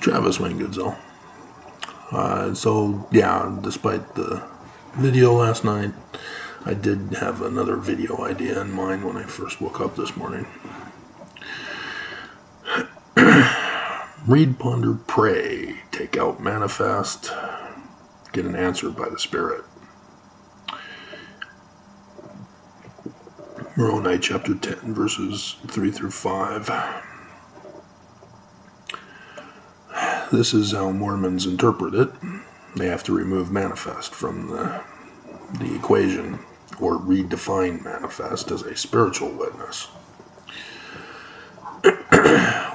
Travis Wayne Goodsell. So yeah, despite the video last night, I did have another video idea in mind when I first woke up this morning. Read, ponder, pray, take out, manifest, get an answer by the Spirit. Moroni chapter 10, verses 3 through 5. This is how Mormons interpret it. They have to remove manifest from the equation, or redefine manifest as a spiritual witness,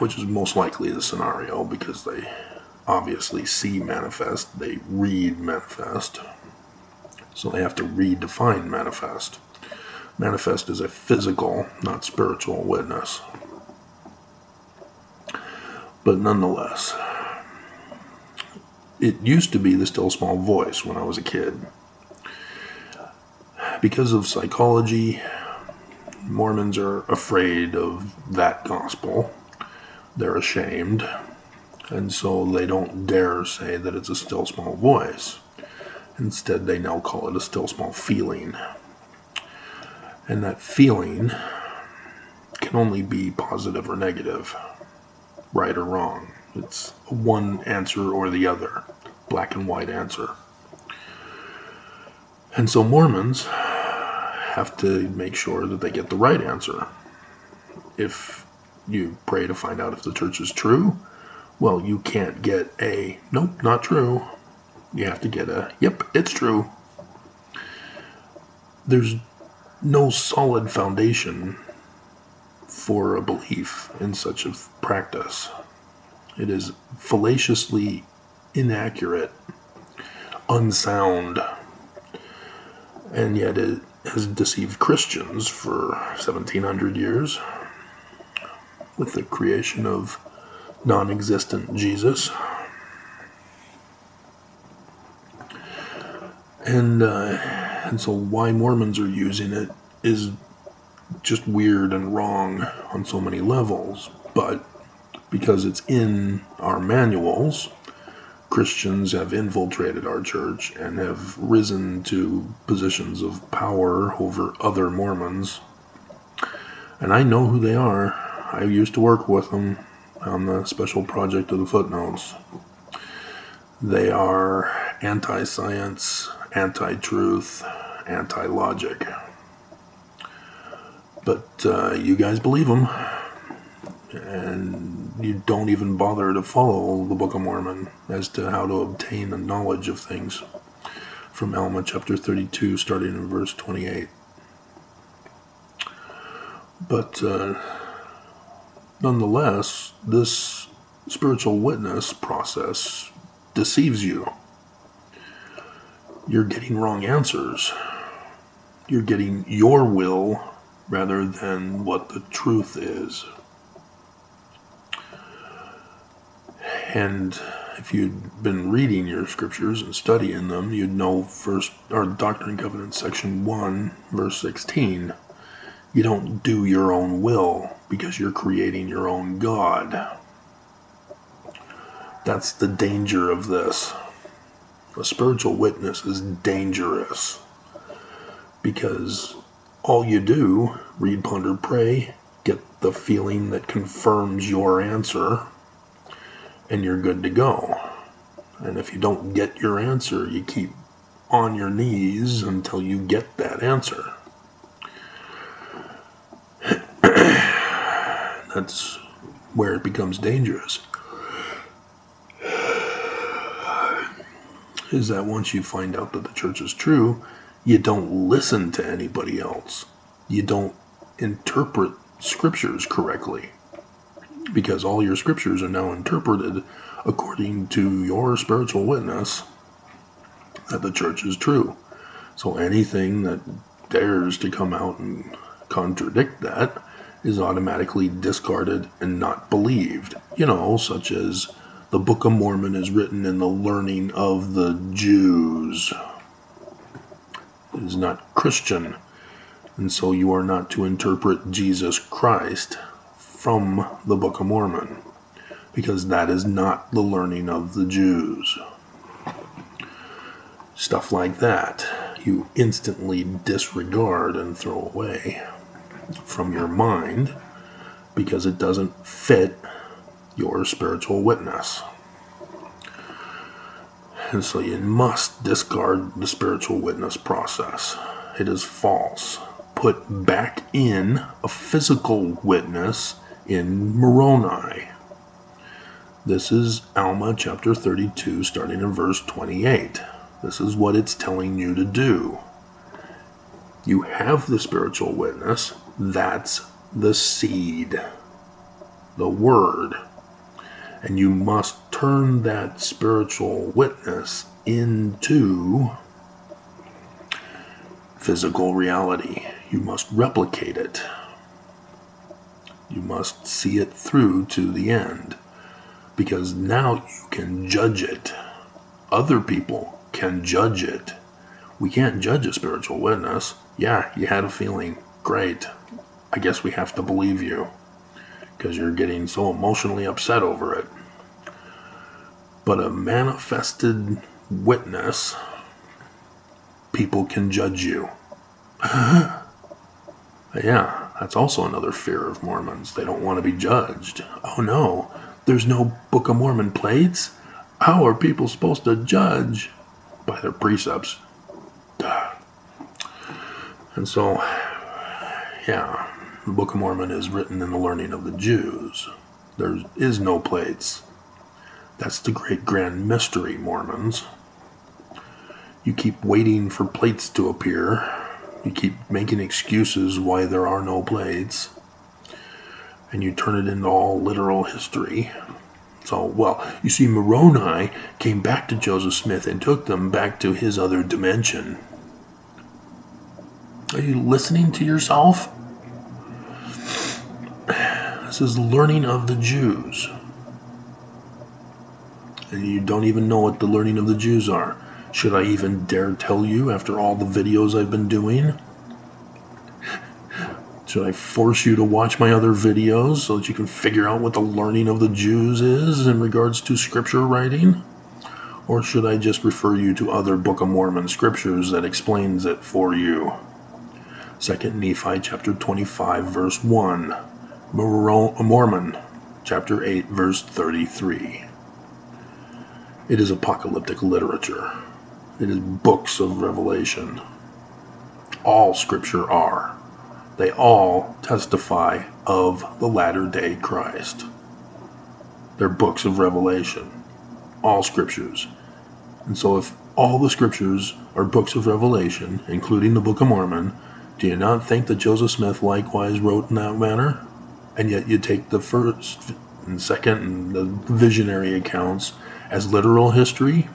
which is most likely the scenario because they obviously see manifest, they read manifest, so they have to redefine manifest. Manifest is a physical, not spiritual witness. But nonetheless, it used to be the still small voice when I was a kid. Because of psychology, Mormons are afraid of that gospel. They're ashamed, and so they don't dare say that it's a still small voice. Instead, they now call it a still small feeling. And that feeling can only be positive or negative, right or wrong. It's one answer or the other, black and white answer. And so Mormons have to make sure that they get the right answer. If you pray to find out if the church is true, well, you can't get a, nope, not true. You have to get a, yep, it's true. There's no solid foundation for a belief in such a practice. It is fallaciously inaccurate, unsound, and yet it has deceived Christians for 1700 years with the creation of non-existent Jesus. And so why Mormons are using it is just weird and wrong on so many levels, but because it's in our manuals, Christians have infiltrated our church and have risen to positions of power over other Mormons. And I know who they are. I used to work with them on the special project of the footnotes. They are anti-science, anti-truth, anti-logic. But you guys believe them, and you don't even bother to follow the Book of Mormon as to how to obtain a knowledge of things from Alma chapter 32, starting in verse 28. But nonetheless, this spiritual witness process deceives you. You're getting wrong answers. You're getting your will rather than what the truth is. And if you'd been reading your scriptures and studying them, you'd know Doctrine and Covenants section 1, verse 16. You don't do your own will because you're creating your own God. That's the danger of this. A spiritual witness is dangerous because all you do, read, ponder, pray, get the feeling that confirms your answer, and you're good to go. And if you don't get your answer, you keep on your knees until you get that answer. That's where it becomes dangerous. Is that once you find out that the church is true, you don't listen to anybody else. You don't interpret scriptures correctly, because all your scriptures are now interpreted according to your spiritual witness that the church is true. So anything that dares to come out and contradict that is automatically discarded and not believed. Such as the Book of Mormon is written in the learning of the Jews. It is not Christian, and so you are not to interpret Jesus Christ from the Book of Mormon. because that is not the learning of the Jews. Stuff like that, you instantly disregard and throw away from your mind because it doesn't fit your spiritual witness. And so you must discard the spiritual witness process. It is false. Put back in a physical witness in Moroni. This is Alma chapter 32, starting in verse 28. This is what it's telling you to do. You have the spiritual witness. That's the seed, the word. And you must turn that spiritual witness into physical reality. You must replicate it. You must see it through to the end. Because now you can judge it. Other people can judge it. We can't judge a spiritual witness. Yeah, you had a feeling. Great. I guess we have to believe you. Because you're getting so emotionally upset over it. But a manifested witness, people can judge you. Yeah, that's also another fear of Mormons. They don't want to be judged. Oh no, there's no Book of Mormon plates? How are people supposed to judge? By their precepts. Duh. And so, yeah, the Book of Mormon is written in the learning of the Jews. There is no plates. That's the great grand mystery, Mormons. You keep waiting for plates to appear. You keep making excuses why there are no plates. And you turn it into all literal history. So, well, you see, Moroni came back to Joseph Smith and took them back to his other dimension. Are you listening to yourself? This is learning of the Jews. And you don't even know what the learning of the Jews are. Should I even dare tell you after all the videos I've been doing? Should I force you to watch my other videos so that you can figure out what the learning of the Jews is in regards to scripture writing? Or should I just refer you to other Book of Mormon scriptures that explains it for you? 2 Nephi chapter 25 verse 1. Mormon chapter 8 verse 33. It is apocalyptic literature. It is books of revelation. All scripture are. They all testify of the latter-day Christ. They're books of revelation. All scriptures. And so if all the scriptures are books of revelation, including the Book of Mormon, do you not think that Joseph Smith likewise wrote in that manner? And yet you take the first and second and the visionary accounts as literal history?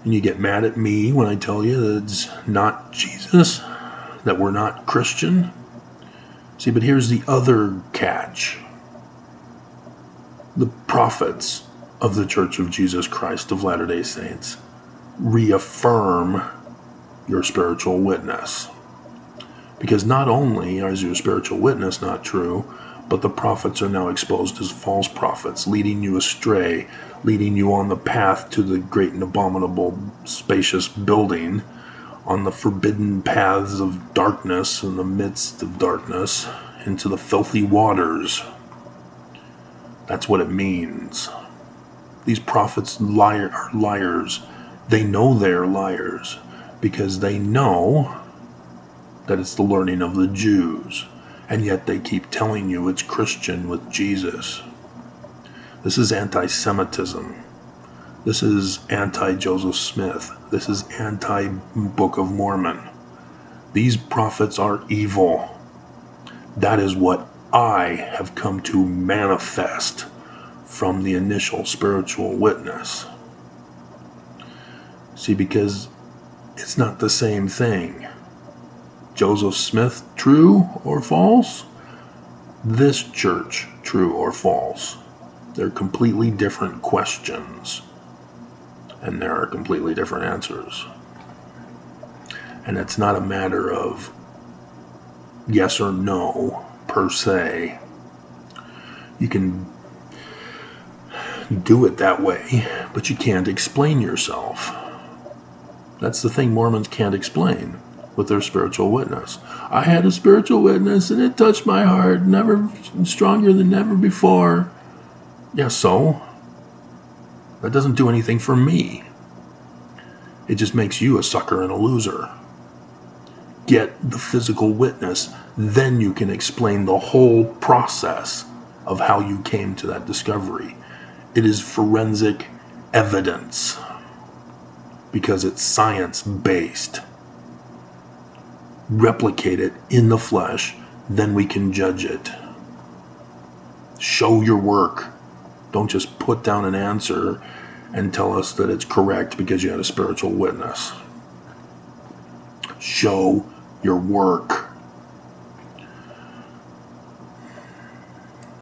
And you get mad at me when I tell you that it's not Jesus? That we're not Christian? See, but here's the other catch. The prophets of the Church of Jesus Christ of Latter-day Saints reaffirm your spiritual witness. Because not only is your spiritual witness not true, but the prophets are now exposed as false prophets, leading you astray, leading you on the path to the great and abominable spacious building, on the forbidden paths of darkness in the midst of darkness, into the filthy waters. That's what it means. These prophets are liars. They know they're liars because they know that it's the learning of the Jews. And yet they keep telling you it's Christian with Jesus. This is anti-Semitism. This is anti-Joseph Smith. This is anti-Book of Mormon. These prophets are evil. That is what I have come to manifest from the initial spiritual witness. See, because it's not the same thing. Joseph Smith, true or false? This church, true or false? They're completely different questions. And there are completely different answers. And it's not a matter of yes or no, per se. You can do it that way, but you can't explain yourself. That's the thing Mormons can't explain with their spiritual witness. I had a spiritual witness and it touched my heart, never stronger than ever before. Yeah, so? That doesn't do anything for me. It just makes you a sucker and a loser. Get the physical witness, then you can explain the whole process of how you came to that discovery. It is forensic evidence because it's science-based. Replicate it in the flesh, then we can judge it. Show your work. Don't just put down an answer and tell us that it's correct because you had a spiritual witness. Show your work.